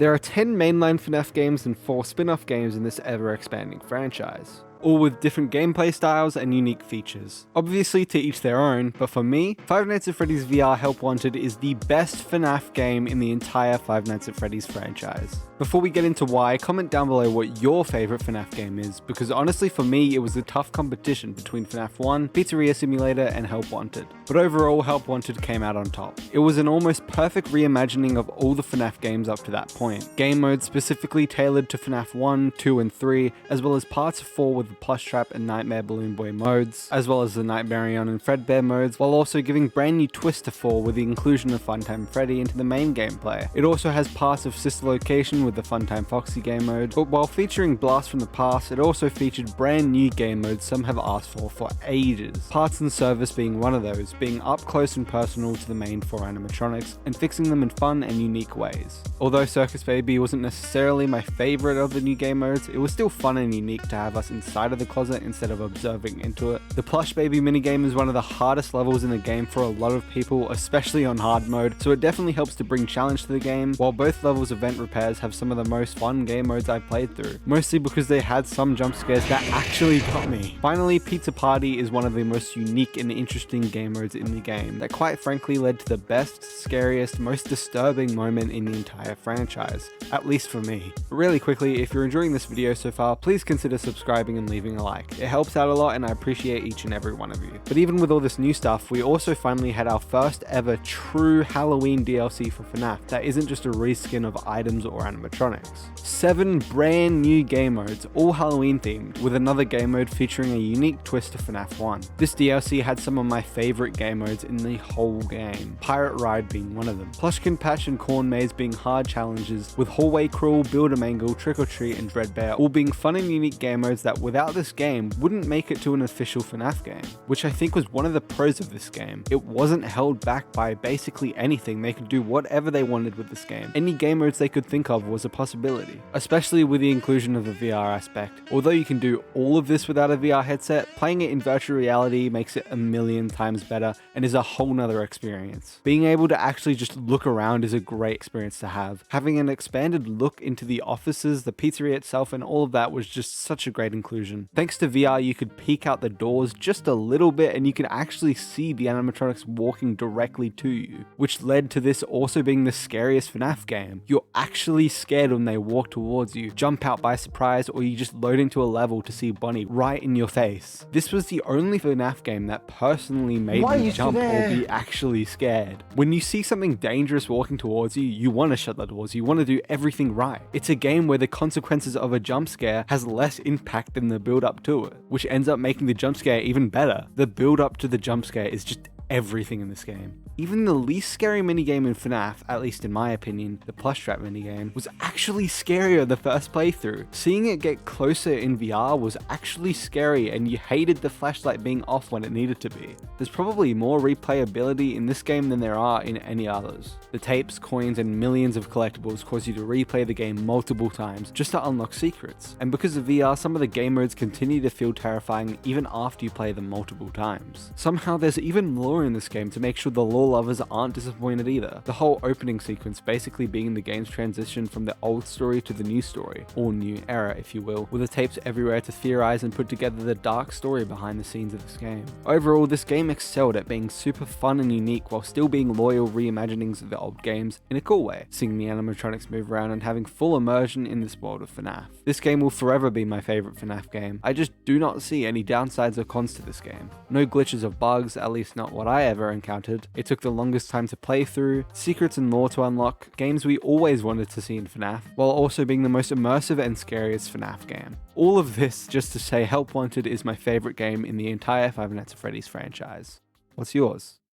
There are 10 mainline FNAF games and 4 spin-off games in this ever-expanding franchise, all with different gameplay styles and unique features. Obviously to each their own, but for me, Five Nights at Freddy's VR Help Wanted is the best FNAF game in the entire Five Nights at Freddy's franchise. Before we get into why, comment down below what your favourite FNAF game is, because honestly for me it was a tough competition between FNAF 1, Pizzeria Simulator and Help Wanted. But overall Help Wanted came out on top. It was an almost perfect reimagining of all the FNAF games up to that point. Game modes specifically tailored to FNAF 1, 2 and 3, as well as parts of 4 with the Plush Trap and Nightmare Balloon Boy modes, as well as the Nightmarion and Fredbear modes, while also giving brand new twists to 4 with the inclusion of Funtime Freddy into the main gameplay. It also has parts of Sister Location with the Funtime Foxy game mode, but while featuring Blast from the Past, it also featured brand new game modes some have asked for ages. Parts and Service being one of those, being up close and personal to the main 4 animatronics, and fixing them in fun and unique ways. Although Circus Baby wasn't necessarily my favourite of the new game modes, it was still fun and unique to have us inside of the closet instead of observing into it. The Plush Baby minigame is one of the hardest levels in the game for a lot of people, especially on hard mode, so it definitely helps to bring challenge to the game, while both levels of Vent Repairs have some of the most fun game modes I've played through, mostly because they had some jump scares that actually got me. Finally, Pizza Party is one of the most unique and interesting game modes in the game that quite frankly led to the best, scariest, most disturbing moment in the entire franchise, at least for me. Really quickly, if you're enjoying this video so far, please consider subscribing and leaving a like. It helps out a lot and I appreciate each and every one of you. But even with all this new stuff, we also finally had our first ever true Halloween DLC for FNAF that isn't just a reskin of items or animatronics. 7 brand new game modes, all Halloween themed, with another game mode featuring a unique twist to FNAF 1. This DLC had some of my favourite game modes in the whole game, Pirate Ride being one of them. Plushkin Patch and Corn Maze being hard challenges, with Hallway Crawl, Build-A-Mangle, Trick or Treat and Dreadbear all being fun and unique game modes that without this game wouldn't make it to an official FNAF game, which I think was one of the pros of this game. It wasn't held back by basically anything, they could do whatever they wanted with this game. Any game modes they could think of was a possibility, especially with the inclusion of the VR aspect. Although you can do all of this without a VR headset, playing it in virtual reality makes it a million times better and is a whole nother experience. Being able to actually just look around is a great experience to have. Having an expanded look into the offices, the pizzeria itself and all of that was just such a great inclusion. Thanks to VR, you could peek out the doors just a little bit and you could actually see the animatronics walking directly to you, which led to this also being the scariest FNAF game. You're actually scared when they walk towards you, jump out by surprise, or you just load into a level to see Bonnie right in your face. This was the only FNAF game that personally made me jump or be actually scared. When you see something dangerous walking towards you, you want to shut the doors, you want to do everything right. It's a game where the consequences of a jump scare has less impact than the build up to it, which ends up making the jump scare even better. The build up to the jump scare is just everything in this game. Even the least scary minigame in FNAF, at least in my opinion, the Plush Trap minigame, was actually scarier the first playthrough. Seeing it get closer in VR was actually scary and you hated the flashlight being off when it needed to be. There's probably more replayability in this game than there are in any others. The tapes, coins and millions of collectibles cause you to replay the game multiple times just to unlock secrets. And because of VR, some of the game modes continue to feel terrifying even after you play them multiple times. Somehow there's even lore in this game to make sure the lore lovers aren't disappointed either. The whole opening sequence basically being the game's transition from the old story to the new story, or new era if you will, with the tapes everywhere to theorize and put together the dark story behind the scenes of this game. Overall, this game excelled at being super fun and unique while still being loyal reimaginings of the old games in a cool way, seeing the animatronics move around and having full immersion in this world of FNAF. This game will forever be my favourite FNAF game. I just do not see any downsides or cons to this game. No glitches or bugs, at least not what I ever encountered. It took the longest time to play through, secrets and lore to unlock, games we always wanted to see in FNAF, while also being the most immersive and scariest FNAF game. All of this just to say Help Wanted is my favourite game in the entire Five Nights at Freddy's franchise. What's yours?